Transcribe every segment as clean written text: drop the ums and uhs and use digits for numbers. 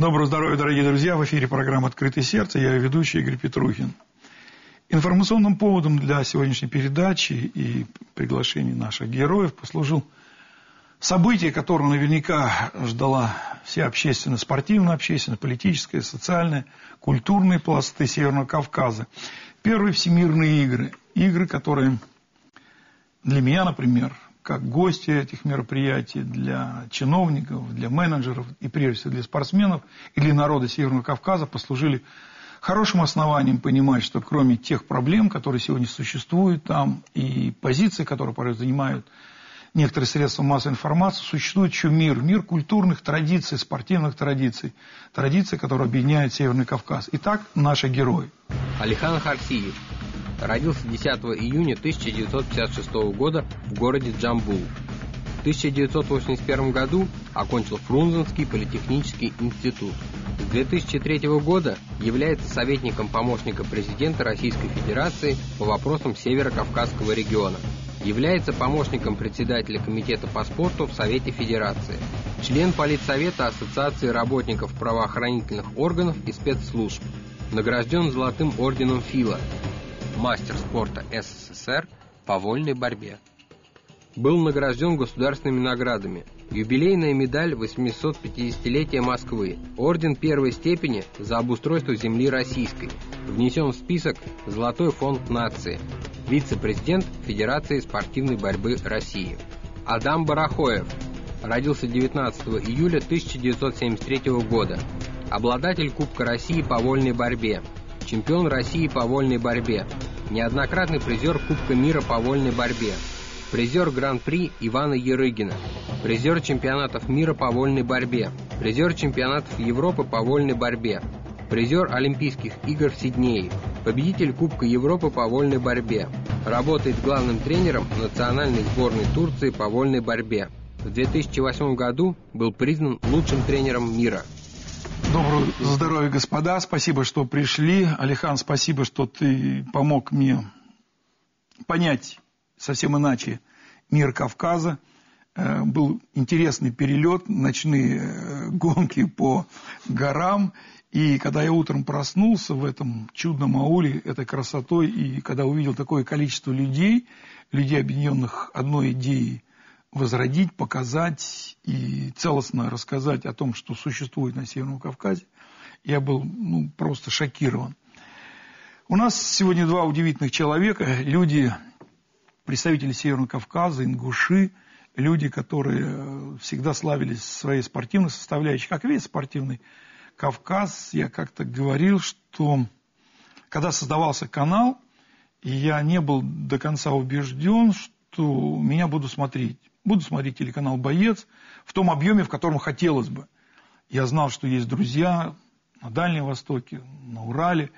Доброго здоровья, дорогие друзья! В эфире программа «Открытое сердце». Я ведущий Игорь Петрухин. Информационным поводом для сегодняшней передачи и приглашения наших героев послужил событие, которое наверняка ждала вся общественность, спортивная общественность, политическая, социальная, культурные пласты Северного Кавказа. Первые всемирные игры. Игры, которые для меня, например, как гости этих мероприятий, для чиновников, для менеджеров и прежде всего для спортсменов и для народа Северного Кавказа послужили хорошим основанием понимать, что кроме тех проблем, которые сегодня существуют там, и позиции, которые порой занимают некоторые средства массовой информации, существует еще мир культурных традиций, спортивных традиций, традиций, которые объединяют Северный Кавказ. Итак, наши герои. Алихан Харсиев родился 10 июня 1956 года в городе Джамбул. В 1981 году окончил Фрунзенский политехнический институт. С 2003 года является советником помощника президента Российской Федерации по вопросам Северо-Кавказского региона. Является помощником председателя комитета по спорту в Совете Федерации. Член Политсовета Ассоциации работников правоохранительных органов и спецслужб. Награжден Золотым орденом Фила. Мастер спорта СССР по вольной борьбе. Был награжден государственными наградами. Юбилейная медаль 850-летия Москвы. Орден первой степени за обустройство земли российской. Внесен в список «Золотой фонд нации». Вице-президент Федерации спортивной борьбы России. Адам Барахоев. Родился 19 июля 1973 года. Обладатель Кубка России по вольной борьбе. Чемпион России по вольной борьбе. Неоднократный призер Кубка мира по вольной борьбе. Призер Гран-при Ивана Ярыгина. Призер чемпионатов мира по вольной борьбе. Призер чемпионатов Европы по вольной борьбе. Призер Олимпийских игр в Сиднее. Победитель Кубка Европы по вольной борьбе. Работает главным тренером национальной сборной Турции по вольной борьбе. В 2008 году был признан лучшим тренером мира. Доброго здоровья, господа. Спасибо, что пришли. Алихан, спасибо, что ты помог мне понять совсем иначе мир Кавказа. Был интересный перелет, ночные гонки по горам. И когда я утром проснулся в этом чудном ауле, этой красотой, и когда увидел такое количество людей, объединенных одной идеей, возродить, показать и целостно рассказать о том, что существует на Северном Кавказе, я был просто шокирован. У нас сегодня два удивительных человека, люди, представители Северного Кавказа, ингуши, люди, которые всегда славились своей спортивной составляющей, как весь спортивный Кавказ. Я как-то говорил, что когда создавался канал, я не был до конца убежден, что меня будут смотреть. Буду смотреть телеканал «Боец» в том объеме, в котором хотелось бы. Я знал, что есть друзья на Дальнем Востоке, на Урале,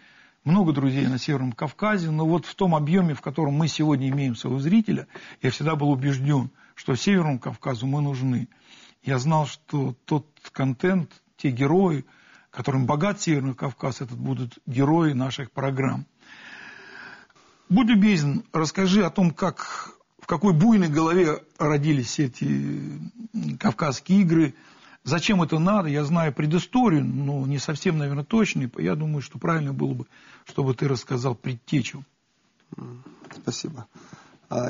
много друзей на Северном Кавказе, но вот в том объеме, в котором мы сегодня имеем своего зрителя, я всегда был убежден, что Северному Кавказу мы нужны. Я знал, что тот контент, те герои, которым богат Северный Кавказ, это будут герои наших программ. Будь любезен, расскажи о том, в какой буйной голове родились эти Кавказские игры, зачем это надо. Я знаю предысторию, но не совсем, наверное, точно. Я думаю, что правильно было бы, чтобы ты рассказал предтечу. Спасибо.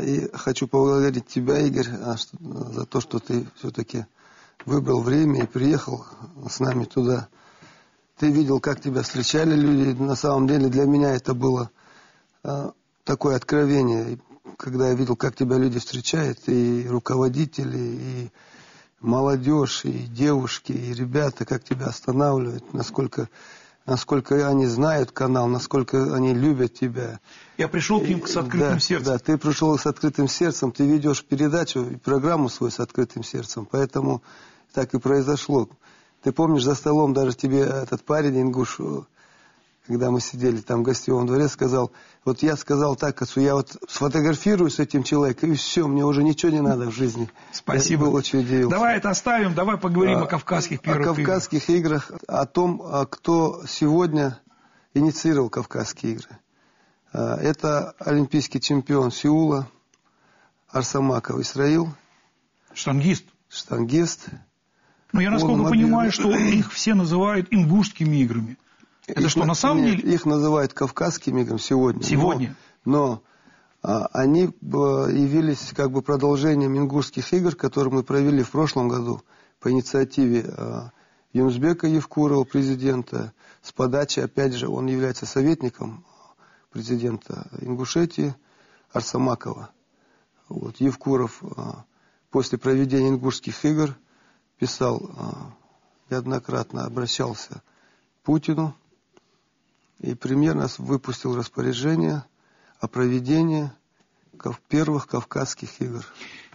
И хочу поблагодарить тебя, Игорь, за то, что ты все-таки выбрал время и приехал с нами туда. Ты видел, как тебя встречали люди. На самом деле для меня это было такое откровение, когда я видел, как тебя люди встречают, и руководители, и молодежь, и девушки, и ребята, как тебя останавливают, насколько они знают канал, насколько они любят тебя. Я пришел к ним с открытым сердцем. Да, ты пришел с открытым сердцем, ты ведешь передачу и программу свою с открытым сердцем, поэтому так и произошло. Ты помнишь, за столом даже тебе этот парень, ингуш, когда мы сидели там в гостевом дворе, сказал, вот я сказал так, что я вот сфотографируюсь с этим человеком, и все, мне уже ничего не надо в жизни. Спасибо. Я был очень удивился. Давай это оставим, давай поговорим о Кавказских первых играх. О Кавказских играх, о том, кто сегодня инициировал Кавказские игры. Это олимпийский чемпион Сеула Арсамаков Исраил. Штангист. Штангист. Но я насколько понимаю, что их все называют ингушскими играми. Это что, на самом деле? Их называют кавказскими играми сегодня. Сегодня? Но они явились как бы продолжением ингушских игр, которые мы провели в прошлом году по инициативе Юнусбека Евкурова, президента, с подачи, опять же, он является советником президента Ингушетии Арсамакова. Вот, Евкуров после проведения ингушских игр писал, неоднократно обращался к Путину, и примерно выпустил распоряжение о проведении первых кавказских игр.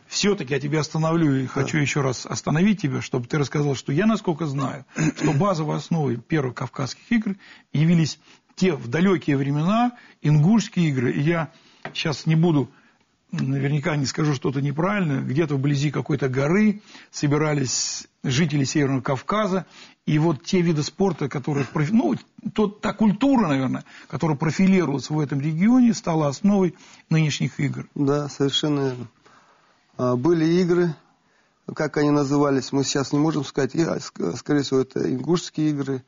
Все-таки я тебя остановлю и хочу еще раз остановить тебя, чтобы ты рассказал, что я, насколько знаю, что базовой основой первых кавказских игр явились те в далекие времена ингушские игры. И я сейчас не буду, наверняка не скажу что-то неправильное, где-то вблизи какой-то горы собирались жители Северного Кавказа, и вот те виды спорта, которые, та культура, наверное, которая профилируется в этом регионе, стала основой нынешних игр. Да, совершенно верно. Были игры, как они назывались, мы сейчас не можем сказать, скорее всего, это ингушские игры,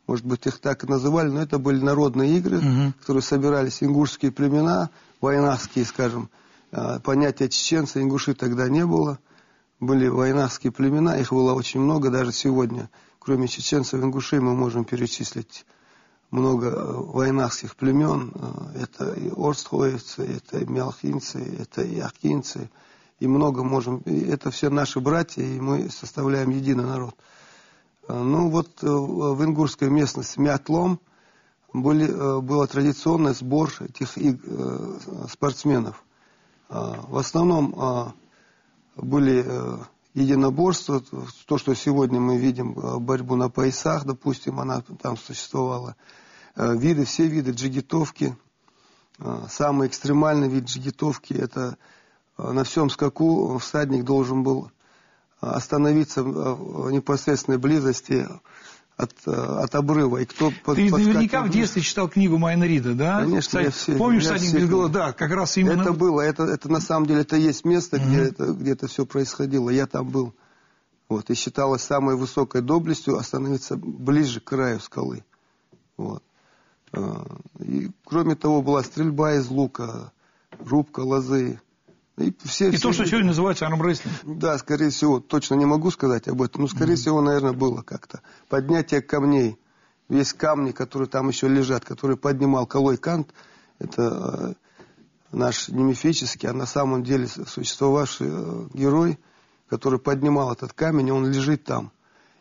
может быть, их так и называли, но это были народные игры, которые собирались ингушские племена, войнахские, скажем, понятия чеченцы, ингуши тогда не было, были войнахские племена, их было очень много, даже сегодня, кроме чеченцев, ингушей, мы можем перечислить много войнахских племен, это и орстхоевцы, это и мялхинцы, это и ахинцы, и много можем, это все наши братья, и мы составляем единый народ. Ну вот в ингушской местности Мятлом был традиционный сбор этих спортсменов. В основном были единоборства, то, что сегодня мы видим, борьбу на поясах, допустим, она там существовала. Все виды джигитовки. Самый экстремальный вид джигитовки — это на всем скаку всадник должен был остановиться в непосредственной близости от обрыва. И кто Ты наверняка в детстве читал книгу Майна Рида, да? Конечно, помнишь, всадник без головы? Да, как раз именно. Это было, это на самом деле, это есть место, где это все происходило. Я там был. Вот, и считалось самой высокой доблестью остановиться ближе к краю скалы. Вот. И кроме того, была стрельба из лука, рубка лозы. И то, что сегодня называется армрестлинг. Да, скорее всего, точно не могу сказать об этом, но скорее всего, наверное, было как-то. Поднятие камней. Есть камни, которые там еще лежат, которые поднимал Калой Кант. Это наш не мифический, а на самом деле существовавший герой, который поднимал этот камень, и он лежит там.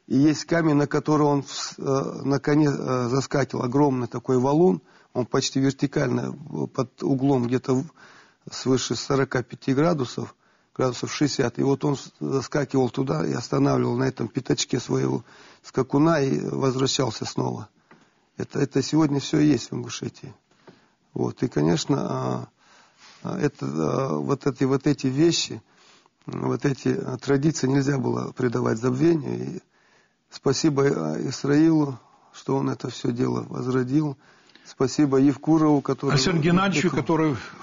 И есть камень, на который он на коне заскакивал, огромный такой валун, он почти вертикально, под углом где-то свыше 45 градусов 60. И вот он заскакивал туда и останавливал на этом пятачке своего скакуна и возвращался снова. Это сегодня все есть в Ингушетии. Вот. И, конечно, вот эти вещи, вот эти традиции нельзя было предавать забвению. И спасибо Исраилу, что он это все дело возродил. Спасибо Евкурову, который... Александру Геннадьевичу,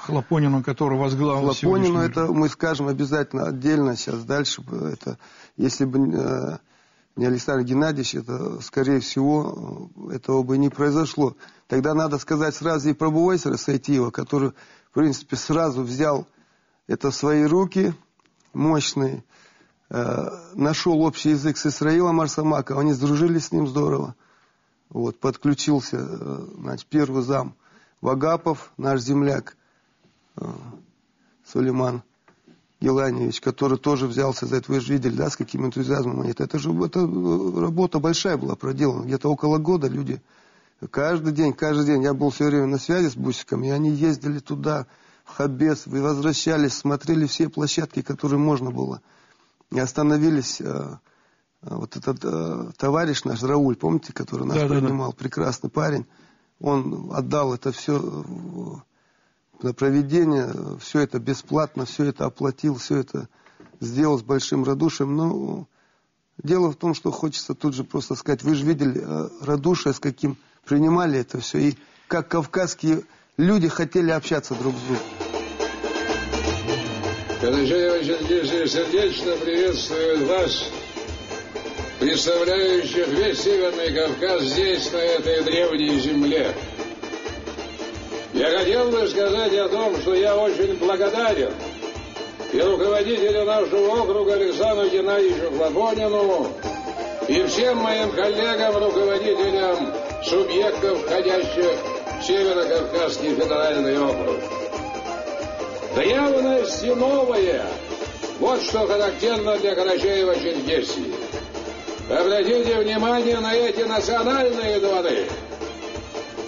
Хлопонину, который возглавил Хлопонину, это мы скажем обязательно отдельно сейчас, дальше. Это, если бы не Александр Геннадьевич, это, скорее всего, этого бы не произошло. Тогда надо сказать сразу и про Бувайсера Сайтиева, который, в принципе, сразу взял это в свои руки, мощный, нашел общий язык с Исраилом Арсамаковым, они сдружились с ним здорово. Вот, подключился, значит, первый зам Вагапов, наш земляк Сулейман Геланевич, который тоже взялся за это. Вы же видели, да, с каким энтузиазмом они. Это работа большая была проделана. Где-то около года люди каждый день. Я был все время на связи с Бусиком, и они ездили туда, в Хабес, возвращались, смотрели все площадки, которые можно было. И остановились... Вот этот товарищ наш, Рауль, помните, который нас принимал, прекрасный парень, он отдал это все на проведение, все это бесплатно, все это оплатил, все это сделал с большим радушием. Но дело в том, что хочется тут же просто сказать, вы же видели радушие, с каким принимали это все, и как кавказские люди хотели общаться друг с другом. Казачья очень сердечно приветствует вас представляющих весь Северный Кавказ здесь, на этой древней земле. Я хотел бы сказать о том, что я очень благодарен и руководителю нашего округа Александру Геннадьевичу Хлопонину, и всем моим коллегам, руководителям субъектов, входящих в Северо-Кавказский федеральный округ. Древность и новое – вот что характерно для Карачаево-Черкесии. Обратите внимание на эти национальные дворы.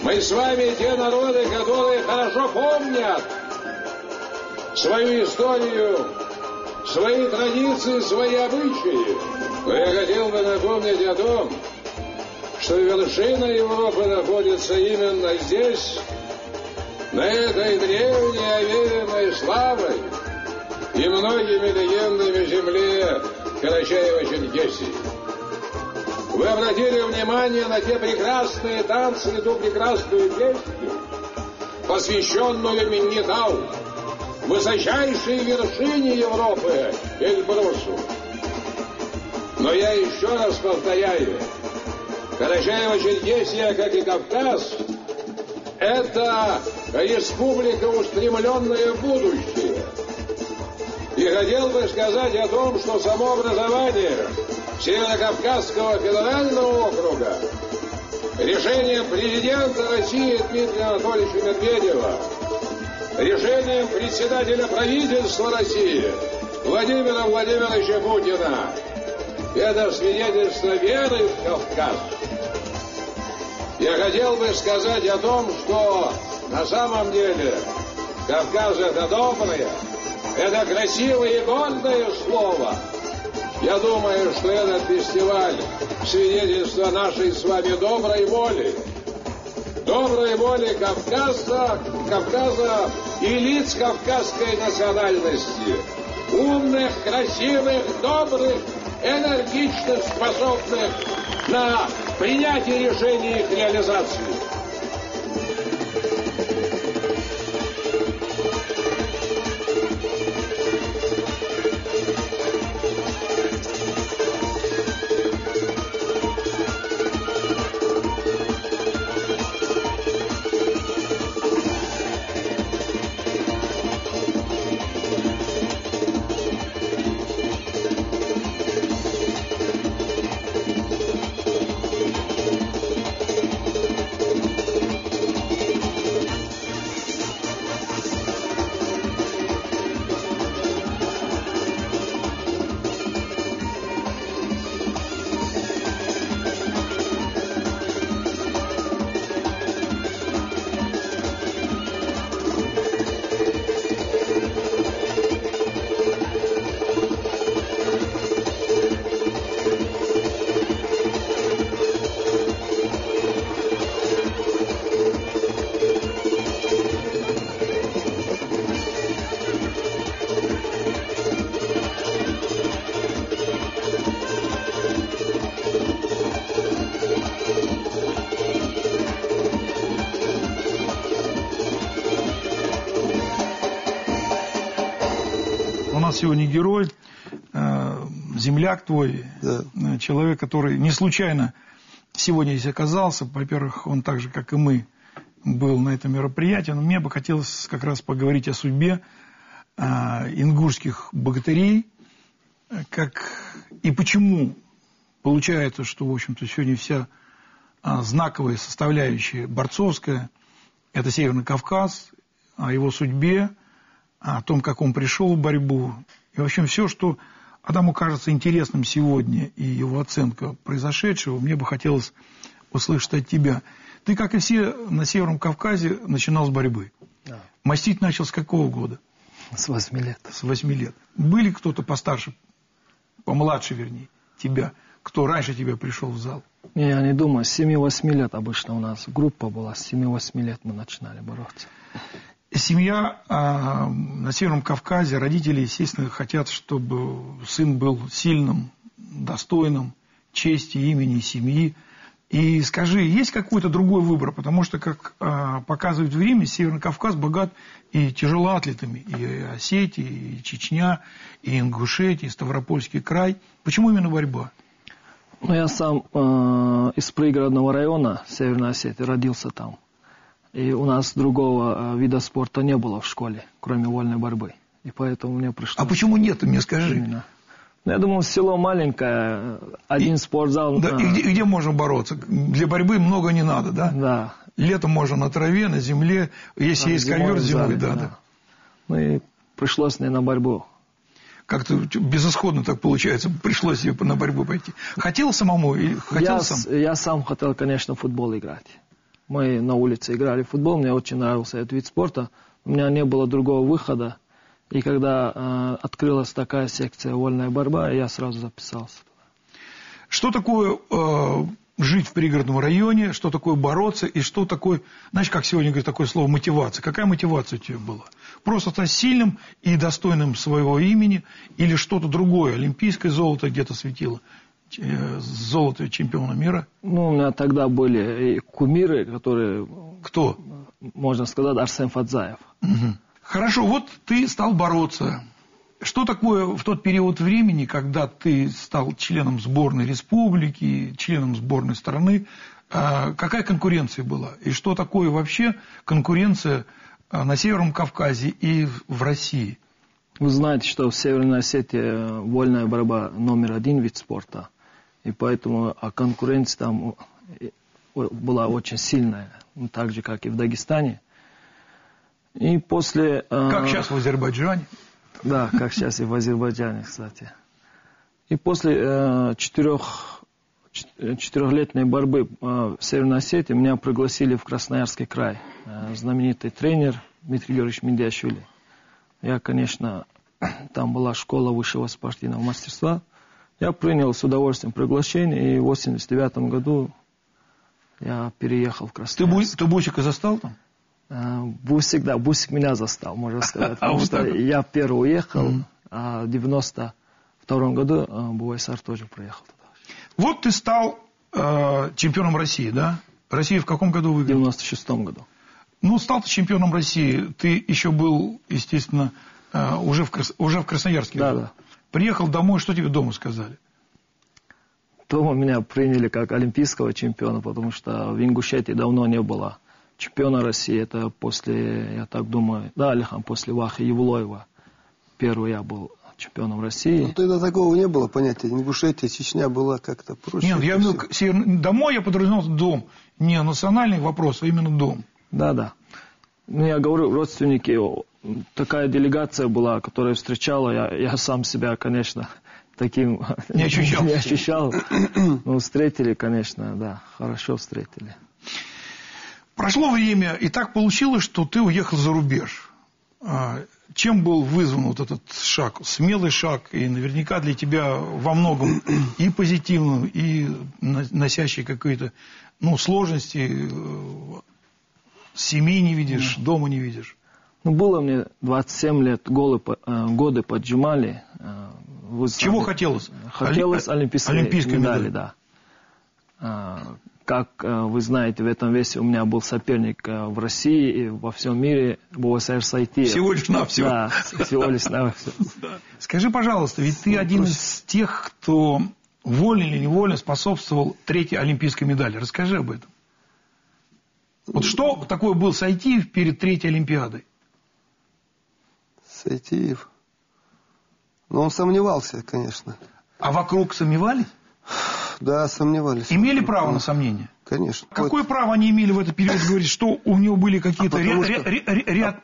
Мы с вами те народы, которые хорошо помнят свою историю, свои традиции, свои обычаи. Но я хотел бы напомнить о том, что вершина Европы находится именно здесь, на этой древней, овеянной славой и многими легендами земле Карачаево-Черкесии. Вы обратили внимание на те прекрасные танцы и ту прекрасную песню, посвященную Миннитау, высочайшей вершине Европы, Эльбрусу. Но я еще раз повторяю, Карачаево-Черкесия, как и Кавказ, это республика, устремленная в будущее. И хотел бы сказать о том, что само образование Северо-Кавказского федерального округа решением президента России Дмитрия Анатольевича Медведева, решением председателя правительства России Владимира Владимировича Путина, это свидетельство веры в Кавказ. Я хотел бы сказать о том, что на самом деле Кавказ — это доброе, это красивое и гордое слово. Я думаю, что этот фестиваль — свидетельство нашей с вами доброй воли Кавказа и лиц кавказской национальности. Умных, красивых, добрых, энергичных, способных на принятие решений и их реализацию. Сегодня герой, земляк твой, да. Человек, который не случайно сегодня здесь оказался. Во-первых, он так же, как и мы, был на этом мероприятии. Но мне бы хотелось как раз поговорить о судьбе ингушских богатырей, как и почему получается, что, в общем-то, сегодня вся знаковая составляющая борцовская – это Северный Кавказ, о его судьбе, о том, как он пришел в борьбу. И, в общем, все, что Адаму кажется интересным сегодня, и его оценка произошедшего, мне бы хотелось услышать от тебя. Ты, как и все на Северном Кавказе, начинал с борьбы. Да. Мастить начал с какого года? С 8 лет. С 8 лет. Были кто-то постарше, помладше, вернее, тебя, кто раньше тебя пришел в зал? Не, я не думаю. С 7-8 лет обычно у нас группа была. С 7-8 лет мы начинали бороться. Семья на Северном Кавказе, родители, естественно, хотят, чтобы сын был сильным, достойным чести, имени, семьи. И скажи, есть какой-то другой выбор? Потому что, как показывает время, Северный Кавказ богат и тяжелоатлетами. И Осетия, и Чечня, и Ингушетия, и Ставропольский край. Почему именно борьба? Ну, я сам из пригородного района Северной Осетии, родился там. И у нас другого вида спорта не было в школе, кроме вольной борьбы. И поэтому мне пришлось... А почему нет, ты мне скажи? Именно. Ну, я думал, село маленькое, один спортзал... Да, и где можно бороться? Для борьбы много не надо, да? Да. Летом можно на траве, на земле, если есть ковер зимой, да. Ну и пришлось мне на борьбу. Как-то безысходно так получается, пришлось на борьбу пойти. Хотел самому? Я сам хотел, конечно, в футбол играть. Мы на улице играли в футбол, мне очень нравился этот вид спорта. У меня не было другого выхода. И когда открылась такая секция «Вольная борьба», я сразу записался. Что такое жить в пригородном районе, что такое бороться, и что такое, знаешь, как сегодня говорят такое слово «мотивация». Какая мотивация у тебя была? Просто стать сильным и достойным своего имени, или что-то другое, олимпийское золото где-то светило, золото чемпиона мира? Ну, у меня тогда были кумиры, которые... Кто? Можно сказать, Арсен Фадзаев. Угу. Хорошо, вот ты стал бороться. Что такое в тот период времени, когда ты стал членом сборной республики, членом сборной страны, какая конкуренция была? И что такое вообще конкуренция на Северном Кавказе и в России? Вы знаете, что в Северной Осетии вольная борьба №1 вид спорта. И поэтому конкуренция там была очень сильная. Так же, как и в Дагестане. И после... Как сейчас в Азербайджане? Да, как сейчас и в Азербайджане, кстати. И после четырехлетней борьбы в Северной Осетии меня пригласили в Красноярский край. Знаменитый тренер Дмитрий Георгиевич Медяшвили. Я, конечно, там была школа высшего спортивного мастерства. Я принял с удовольствием приглашение, и в 1989 году я переехал в Красноярск. Ты Бусика застал там? Бусик меня застал, можно сказать. Потому что я первый уехал, а в 1992 году БУСР тоже приехал туда. Вот ты стал чемпионом России, да? Россия в каком году выиграла? В 1996 году. Ну, стал ты чемпионом России. Ты еще был, естественно, уже в Красноярске. Да. Приехал домой, что тебе дома сказали? Дома меня приняли как олимпийского чемпиона, потому что в Ингушетии давно не было чемпиона России. Это после, я так думаю, да, Алихан, после Вахи Евлоева. Первый я был чемпионом России. Ну, тогда такого не было понятия. Ингушетия, Чечня была как-то проще. Нет, я домой я подразумевал дом. Не национальный вопрос, а именно дом. Да. Ну, я говорю, родственники, такая делегация была, которая встречала. Я сам себя, конечно, таким не ощущал. Но встретили, конечно, да, хорошо встретили. Прошло время, и так получилось, что ты уехал за рубеж. Чем был вызван вот этот шаг? Смелый шаг, и наверняка для тебя во многом и позитивным, и носящий какие-то сложности. Семьи не видишь, дома не видишь. Ну, было мне 27 лет, годы поджимали. Чего хотелось? Хотелось олимпийской медали, да. Как вы знаете, в этом весе у меня был соперник в России и во всем мире, БУСР Сайтиев. Всего лишь навсего. Да, всего лишь навсего. Скажи, пожалуйста, ведь ты один из тех, кто вольно или невольно способствовал третьей олимпийской медали. Расскажи об этом. Вот что такое был Сайтиев перед третьей Олимпиадой? Сайтиев? Ну, он сомневался, конечно. А вокруг сомневались? Да, сомневались. Имели право на сомнение? Конечно. Какое право они имели в этот период говорить, что у него были какие-то ряд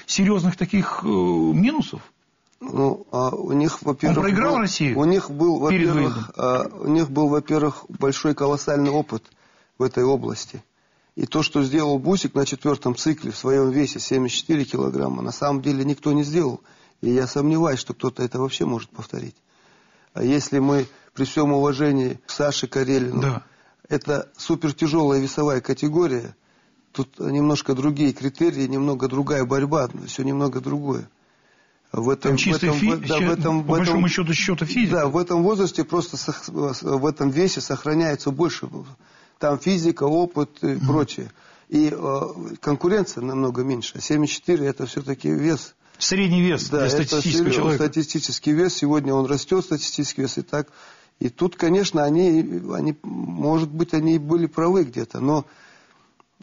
серьезных таких минусов? Ну, у них, во-первых... Он проиграл Россию? У них был, во-первых, большой колоссальный опыт в этой области. И то, что сделал Бусик на 4-м цикле в своем весе 74 килограмма, на самом деле никто не сделал. И я сомневаюсь, что кто-то это вообще может повторить. А если мы, при всем уважении к Саше Карелину, да. Это супертяжелая весовая категория, тут немножко другие критерии, немного другая борьба, все немного другое. По большому счету физика. Да, в этом возрасте просто в этом весе сохраняется больше. Там физика, опыт и прочее. И конкуренция намного меньше. 74 это все-таки вес. Средний вес для статистического человека. Статистический вес. Сегодня он растет, статистический вес. И так. И тут, конечно, они, может быть, они и были правы где-то, но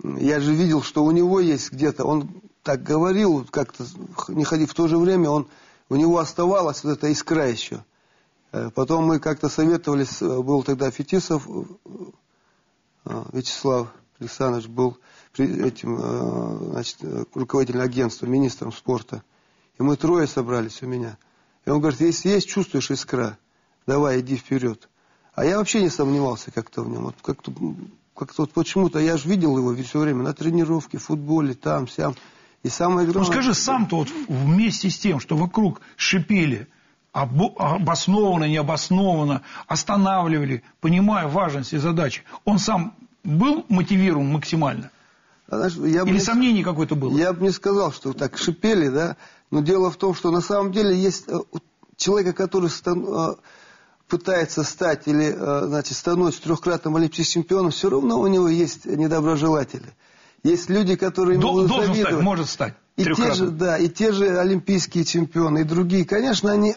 я же видел, что у него есть где-то, он так говорил, как-то не ходил, в то же время у него оставалась вот эта искра еще. Потом мы как-то советовались, был тогда Фетисов, Вячеслав Александрович был руководителем агентства, министром спорта. И мы трое собрались у меня. И он говорит, если есть, чувствуешь искра, давай, иди вперед. А я вообще не сомневался как-то в нем. Вот как-то вот почему-то я же видел его все время на тренировке, в футболе, там, сям. И самое главное... Ну скажи, сам-то вот вместе с тем, что вокруг шипели, обоснованно, необоснованно, останавливали, понимая важность и задачи, он сам был мотивирован максимально? Или сомнений какое-то было? Я бы не сказал, что так шипели, да. Но дело в том, что на самом деле есть человека, который пытается стать или, значит, становится трехкратным олимпийским чемпионом, все равно у него есть недоброжелатели. Есть люди, которые ему будут должен завидовать. стать, может стать. И те же олимпийские чемпионы, и другие. Конечно, они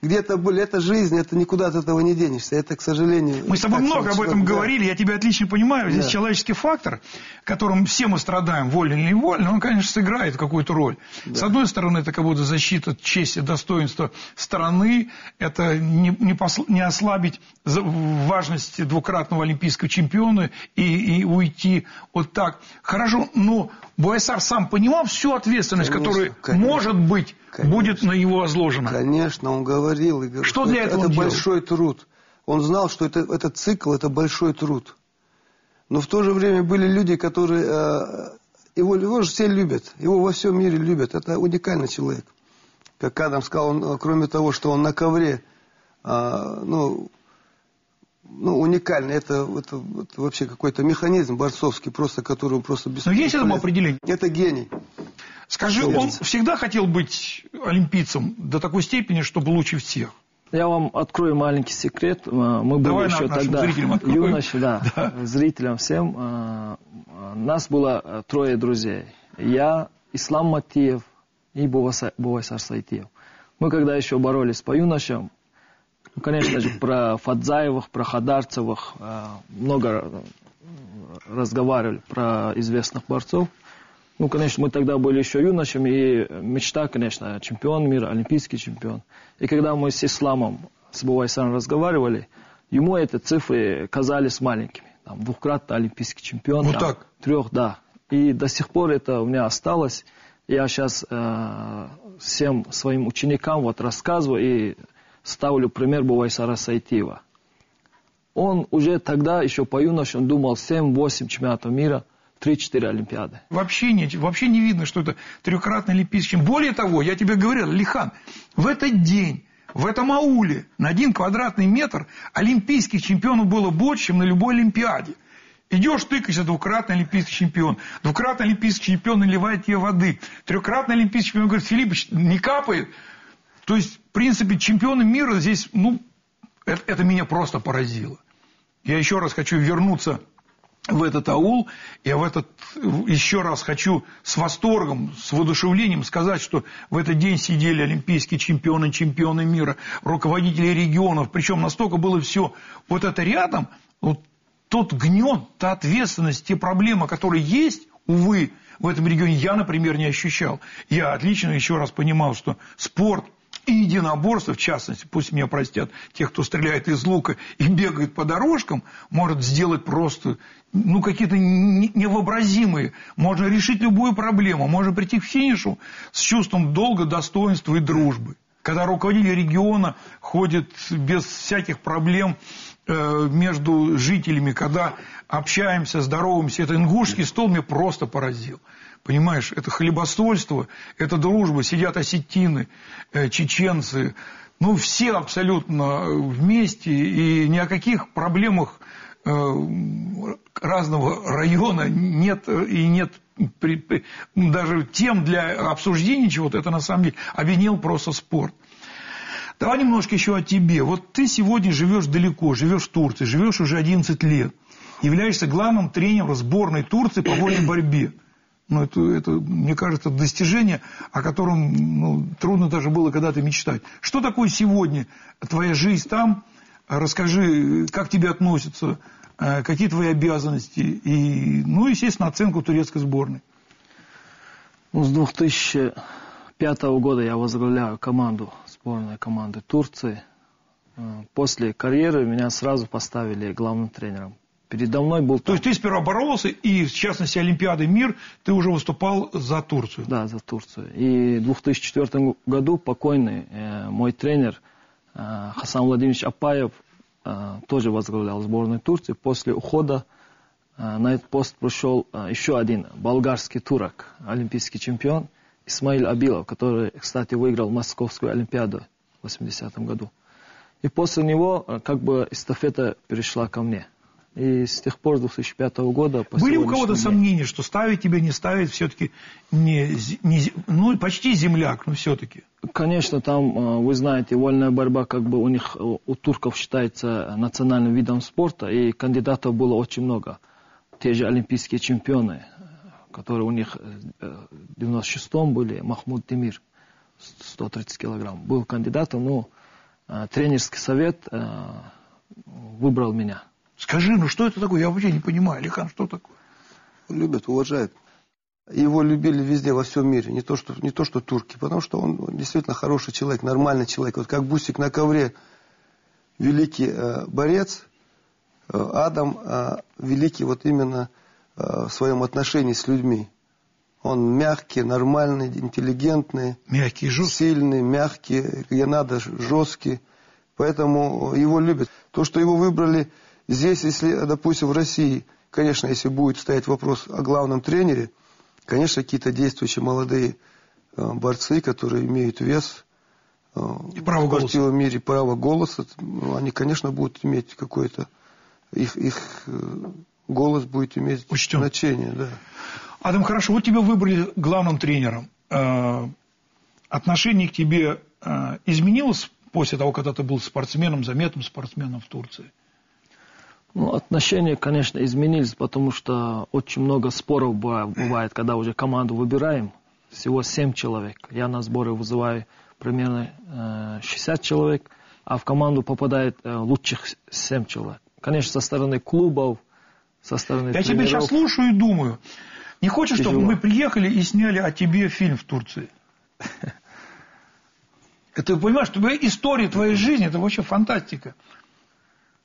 где-то были. Это жизнь, это никуда от этого не денешься. Это, к сожалению... Мы с тобой много об этом говорили, я тебя отлично понимаю. Здесь человеческий фактор, которым все мы страдаем, вольно или невольно, он, конечно, сыграет какую-то роль. Да. С одной стороны, это как будто защита чести, достоинства страны, это не ослабить важность двукратного олимпийского чемпиона и уйти вот так. Хорошо, но Буайсар сам понимал всю ответственность, которая, может быть, будет на него возложена. Конечно, он говорил. Что для этого он делал? Это большой труд. Он знал, что этот цикл – это большой труд. Но в то же время были люди, которые... Его же все любят. Его во всем мире любят. Это уникальный человек. Как Адам сказал, он, кроме того, что он на ковре, уникальный. Это вообще какой-то механизм борцовский, который просто бесполезен. Но есть этому определение? Это гений. Скажи, он всегда хотел быть олимпийцем до такой степени, чтобы лучше всех? Я вам открою маленький секрет. Мы были еще тогда юноши, зрителям всем. Нас было трое друзей. Я, Ислам Матиев и Буайсар Сайтиев. Мы когда еще боролись по юношам, конечно же, про Фадзаевых, про Хадарцевых много разговаривали, про известных борцов. Конечно, мы тогда были еще юношами, и мечта, конечно, чемпион мира, олимпийский чемпион. И когда мы с Исламом, с Буайсаром разговаривали, ему эти цифры казались маленькими. Двукратный олимпийский чемпион. Вот так? Да. И до сих пор это у меня осталось. Я сейчас всем своим ученикам рассказываю и ставлю пример Буайсара Сайтиева. Он уже тогда, еще по юноше, он думал 7-8 чемпионатов мира, 3-4 Олимпиады. Вообще не видно, что это трехкратный олимпийский чемпион. Более того, я тебе говорил, Алихан, в этот день, в этом ауле, на 1 квадратный метр олимпийских чемпионов было больше, чем на любой Олимпиаде. Идешь, тыкаешься, двукратный олимпийский чемпион. Двукратный олимпийский чемпион наливает тебе воды. Трехкратный олимпийский чемпион говорит, Филиппович, не капает. То есть, в принципе, чемпионы мира здесь, это меня просто поразило. Я еще раз хочу вернуться в этот аул, я еще раз хочу с восторгом, с воодушевлением сказать, что в этот день сидели олимпийские чемпионы мира, руководители регионов, причем настолько было все вот это рядом, тот гнет, та ответственность, те проблемы, которые есть, увы, в этом регионе я, например, не ощущал. Я отлично еще раз понимал, что спорт и единоборство, в частности, пусть меня простят те, кто стреляет из лука и бегает по дорожкам, может сделать просто, какие-то невообразимые. Можно решить любую проблему, можно прийти к финишу с чувством долга, достоинства и дружбы. Когда руководитель региона ходит без всяких проблем между жителями, когда общаемся, здороваемся, это ингушский стол меня просто поразил. Понимаешь, это хлебосольство, это дружба, сидят осетины, чеченцы, все абсолютно вместе, и ни о каких проблемах разного района нет, и нет даже тем для обсуждения чего-то, это на самом деле объединил просто спорт. Давай немножко еще о тебе. Вот ты сегодня живешь далеко, живешь в Турции, живешь уже 11 лет, являешься главным тренером сборной Турции по вольной борьбе. Это, мне кажется, достижение, о котором трудно даже было когда-то мечтать. Что такое сегодня твоя жизнь там? Расскажи, как к тебе относятся, какие твои обязанности и, ну, естественно, оценку турецкой сборной. Ну, с 2005 года я возглавляю сборную команды Турции. После карьеры меня сразу поставили главным тренером. Передо мной был... То есть ты сперва боролся, и, в частности, Олимпиады мир, ты уже выступал за Турцию? Да, за Турцию. И в 2004 году покойный мой тренер Хасан Владимирович Апаев тоже возглавлял сборную Турции. После ухода на этот пост пришел еще один болгарский турок, олимпийский чемпион Исмаил Абилов, который, кстати, выиграл Московскую Олимпиаду в 80-м году. И после него как бы эстафета перешла ко мне. И с тех пор, с 2005 года... Были у кого-то сомнения, что ставить тебя, не ставить, все-таки ну, почти земляк, но все-таки? Конечно, там, вы знаете, вольная борьба как бы у турков считается национальным видом спорта, и кандидатов было очень много. Те же олимпийские чемпионы, которые у них в 96-м были, Махмуд Демир, 130 килограмм, был кандидатом, но тренерский совет выбрал меня. Скажи, ну что это такое? Я вообще не понимаю. Алихан, что такое? Любят, уважают. Его любили везде, во всем мире. Не то, что турки. Потому что он действительно хороший человек, нормальный человек. Вот как Бусик на ковре, великий борец, Адам великий вот именно в своем отношении с людьми. Он мягкий, нормальный, интеллигентный. Мягкий, жесткий. Сильный, мягкий, где надо, жесткий. Поэтому его любят. То, что его выбрали... Здесь, если, допустим, в России, конечно, если будет стоять вопрос о главном тренере, конечно, какие-то действующие молодые борцы, которые имеют вес и право в спортивном мире, право голоса, они, конечно, будут иметь какое-то... Их голос будет иметь значение. Да. Адам, хорошо, вот тебя выбрали главным тренером. Отношение к тебе изменилось после того, когда ты был спортсменом, заметным спортсменом в Турции? Ну, отношения, конечно, изменились, потому что очень много споров бывает, когда уже команду выбираем. Всего 7 человек. Я на сборы вызываю примерно 60 человек, а в команду попадает лучших 7 человек. Конечно, со стороны клубов, со стороны тренеров. Я тебя сейчас слушаю и думаю, не хочешь, чтобы мы приехали и сняли о тебе фильм в Турции? Ты понимаешь, история твоей жизни, это вообще фантастика.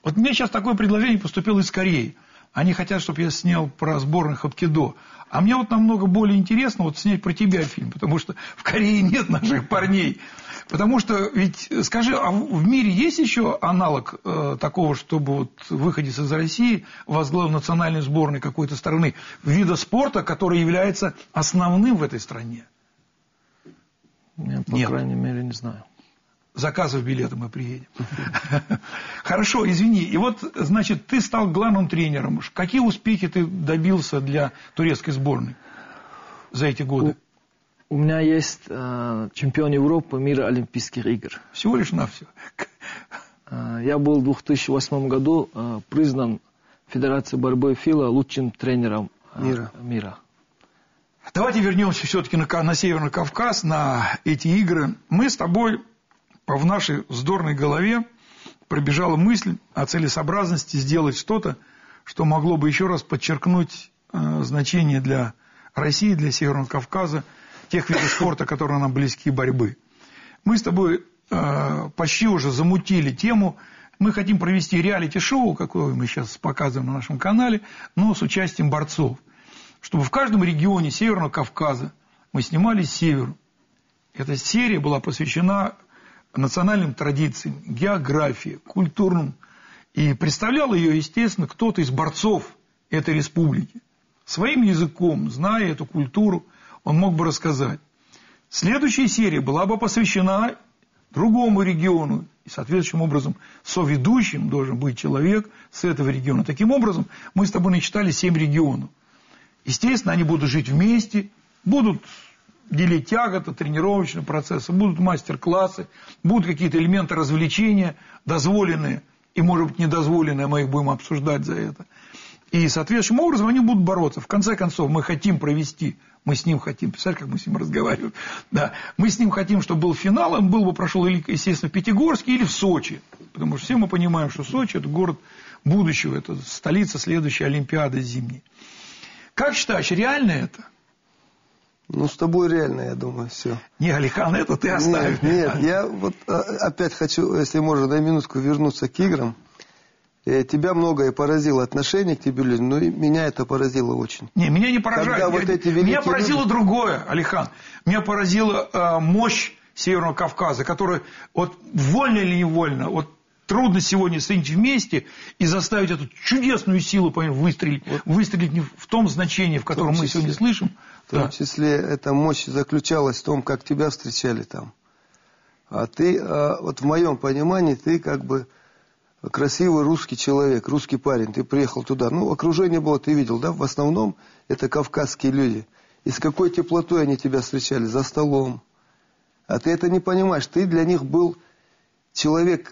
Вот мне сейчас такое предложение поступило из Кореи. Они хотят, чтобы я снял про сборных хоккейдо. А мне вот намного более интересно вот снять про тебя фильм. Потому что в Корее нет наших парней. Потому что, ведь, скажи, а в мире есть еще аналог такого, чтобы вот выходец из России возглавил национальную сборную какой-то страны, вида спорта, который является основным в этой стране? Я, по крайней мере, не знаю. Заказывай билеты, мы приедем. Хорошо, извини. И вот, значит, ты стал главным тренером. Какие успехи ты добился для турецкой сборной за эти годы? У меня есть чемпион Европы, мира, Олимпийских игр. Всего лишь навсего. Я был в 2008 году признан Федерацией борьбы ФИЛА лучшим тренером мира. Давайте вернемся все-таки на Северный Кавказ, на эти игры. Мы с тобой... В нашей вздорной голове пробежала мысль о целесообразности сделать что-то, что могло бы еще раз подчеркнуть значение для России, для Северного Кавказа, тех видов спорта, которые нам близки, борьбы. Мы с тобой почти уже замутили тему. Мы хотим провести реалити-шоу, какое мы сейчас показываем на нашем канале, но с участием борцов. Чтобы в каждом регионе Северного Кавказа мы снимали с северу. Эта серия была посвящена национальным традициям, географии, культурным. И представлял ее, естественно, кто-то из борцов этой республики. Своим языком, зная эту культуру, он мог бы рассказать. Следующая серия была бы посвящена другому региону. И, соответствующим образом, соведущим должен быть человек с этого региона. Таким образом, мы с тобой насчитали 7 регионов. Естественно, они будут жить вместе, будут... делить тяготы, тренировочные процессы, будут мастер-классы, будут какие-то элементы развлечения, дозволенные и, может быть, недозволенные, мы их будем обсуждать за это. И соответствующим образом они будут бороться. В конце концов, мы хотим провести, мы с ним хотим, представляешь, как мы с ним разговариваем, да, мы с ним хотим, чтобы был финал, он был бы прошел, естественно, в Пятигорске или в Сочи. Потому что все мы понимаем, что Сочи – это город будущего, это столица следующей Олимпиады зимней. Как считаешь, реально это? Ну, с тобой реально, я думаю, все. Не, Алихан, это ты оставь. Нет, я вот опять хочу, если можно, на минутку вернуться к играм. Тебя многое поразило, отношение к тебе, но меня это поразило очень. Не, меня не поражает. Меня поразило другое, Алихан. Меня поразила мощь Северного Кавказа, которая, вот вольно или невольно, вот трудно сегодня соединить вместе и заставить эту чудесную силу выстрелить. Вот. Выстрелить не в том значении, в котором мы сегодня слышим. В том числе эта мощь заключалась в том, как тебя встречали там. А ты, вот в моем понимании, ты как бы красивый русский человек, русский парень. Ты приехал туда. Ну, окружение было, ты видел, да? В основном это кавказские люди. И с какой теплотой они тебя встречали? За столом. А ты это не понимаешь. Ты для них был человек,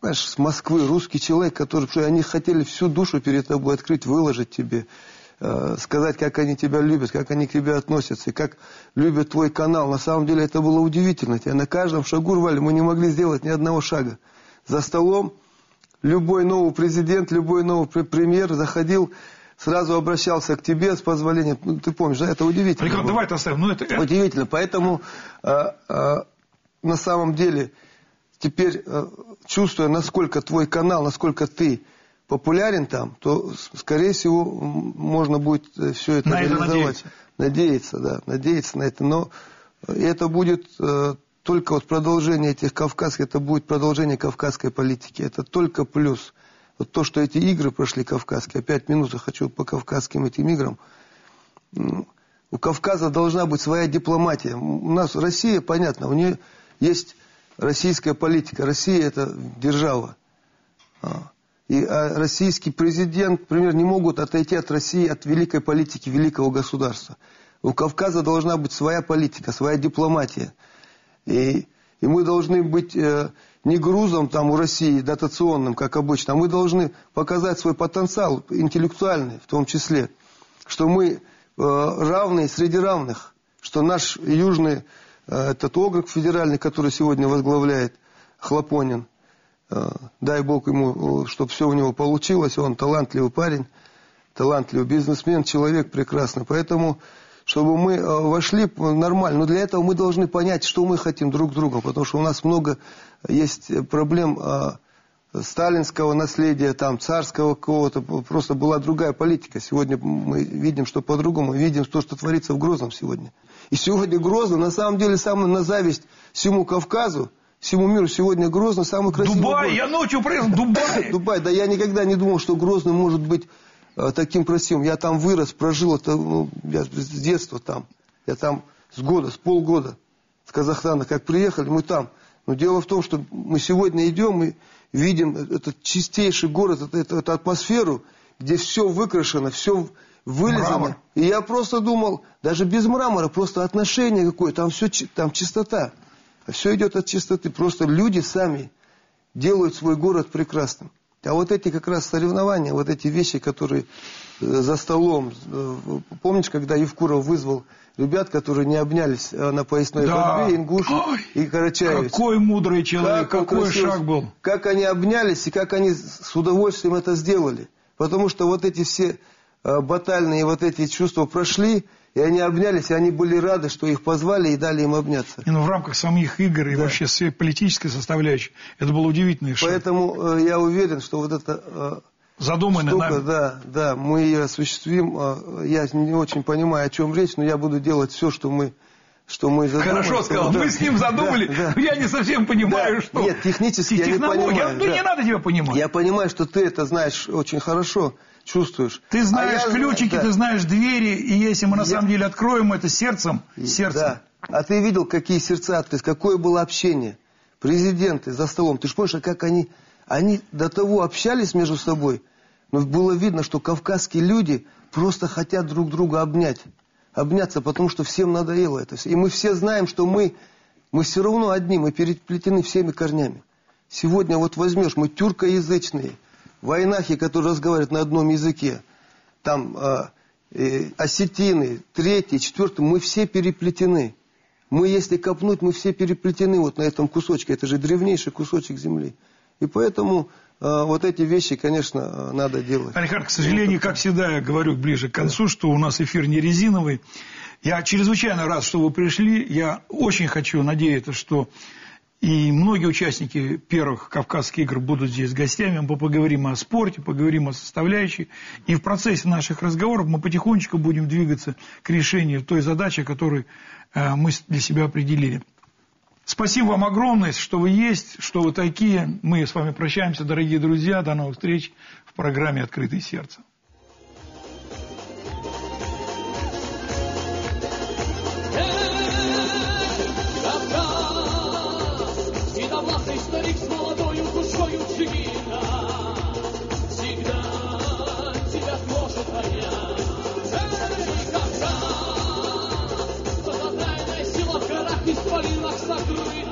знаешь, с Москвы, русский человек, который, они хотели всю душу перед тобой открыть, выложить тебе, сказать, как они тебя любят, как они к тебе относятся, и как любят твой канал. На самом деле это было удивительно. Тебя на каждом шагу рвали, мы не могли сделать ни одного шага. За столом любой новый президент, любой новый премьер заходил, сразу обращался к тебе с позволением. Ну, ты помнишь, да? Это удивительно. Алихан, давай это оставим. Ну, это... Удивительно. Поэтому на самом деле теперь, чувствуя, насколько твой канал, насколько ты популярен там, то, скорее всего, можно будет все это реализовать. Надеяться, да. Надеяться на это. Но это будет только вот продолжение этих кавказских, это будет продолжение кавказской политики. Это только плюс. Вот то, что эти игры прошли кавказские, 5 минут я хочу по кавказским этим играм. У Кавказа должна быть своя дипломатия. У нас Россия, понятно, у нее есть российская политика. Россия – это держава. И российский президент, например, не могут отойти от России, от великой политики великого государства. У Кавказа должна быть своя политика, своя дипломатия. И мы должны быть не грузом там у России дотационным, как обычно, а мы должны показать свой потенциал интеллектуальный в том числе, что мы равные среди равных, что наш южный этот округ федеральный, который сегодня возглавляет Хлопонин, дай Бог ему, чтобы все у него получилось, он талантливый парень, талантливый бизнесмен, человек прекрасный, поэтому... Чтобы мы вошли нормально. Но для этого мы должны понять, что мы хотим друг друга. Потому что у нас много есть проблем сталинского наследия, там, царского какого-то. Просто была другая политика. Сегодня мы видим, что по-другому. Видим то, что творится в Грозном сегодня. И сегодня Грозно, на самом деле, самый на зависть всему Кавказу, всему миру. Сегодня Грозно самый красивый Дубай, город. Я ночью приехал в Дубай. Дубай, да я никогда не думал, что Грозный может быть... таким красивым. Я там вырос, прожил это, я с детства там. Я там с полгода с Казахстана, как приехали, мы там. Но дело в том, что мы сегодня идем и видим этот чистейший город, эту атмосферу, где все выкрашено, все вылезано. Мрамор. И я просто думал, даже без мрамора, просто отношение какое-то, там все, там чистота. Все идет от чистоты. Просто люди сами делают свой город прекрасным. А вот эти как раз соревнования, вот эти вещи, которые за столом. Помнишь, когда Евкуров вызвал ребят, которые не обнялись на поясной борьбе, Ингуш и Карачаевец? Какой мудрый человек, какой шаг был. Как они обнялись и как они с удовольствием это сделали. Потому что вот эти все батальные вот эти чувства прошли, и они обнялись, и они были рады, что их позвали и дали им обняться. И в рамках самих игр и вообще всей политической составляющей. Это было удивительное шаг. Поэтому я уверен, что вот это задуманное штука, да, мы ее осуществим. Я не очень понимаю, о чем речь, но я буду делать все, что мы задумали. Хорошо сказал, мы с ним задумали, но я не совсем понимаю, что... Нет, технически я не понимаю. Не надо тебя понимать. Я понимаю, что ты это знаешь очень хорошо. Чувствуешь. Ты знаешь ключики, ты знаешь двери, и если мы на самом деле откроем это сердцем. Да. А ты видел, какие сердца открылись, какое было общение. Президенты за столом. Ты же помнишь, как они до того общались между собой, но было видно, что кавказские люди просто хотят друг друга обняться, потому что всем надоело это. И мы все знаем, что мы все равно одни, мы переплетены всеми корнями. Сегодня вот возьмешь, мы тюркоязычные, войнахи, которые разговаривают на одном языке, там осетины, третий, четвертый, мы все переплетены. Мы, если копнуть, мы все переплетены вот на этом кусочке. Это же древнейший кусочек земли. И поэтому вот эти вещи, конечно, надо делать. Алихан, к сожалению, как всегда, я говорю ближе к концу, что у нас эфир не резиновый. Я чрезвычайно рад, что вы пришли. Я очень хочу надеяться, что и многие участники первых Кавказских игр будут здесь гостями. Мы поговорим о спорте, поговорим о составляющей. И в процессе наших разговоров мы потихонечку будем двигаться к решению той задачи, которую мы для себя определили. Спасибо вам огромное, что вы есть, что вы такие. Мы с вами прощаемся, дорогие друзья. До новых встреч в программе «Открытое сердце». Седовласый старик с молодою душою чигина всегда тебя сможет понять. Эй, Кавказ, что за тайная сила в горах и спалинах сокрыта.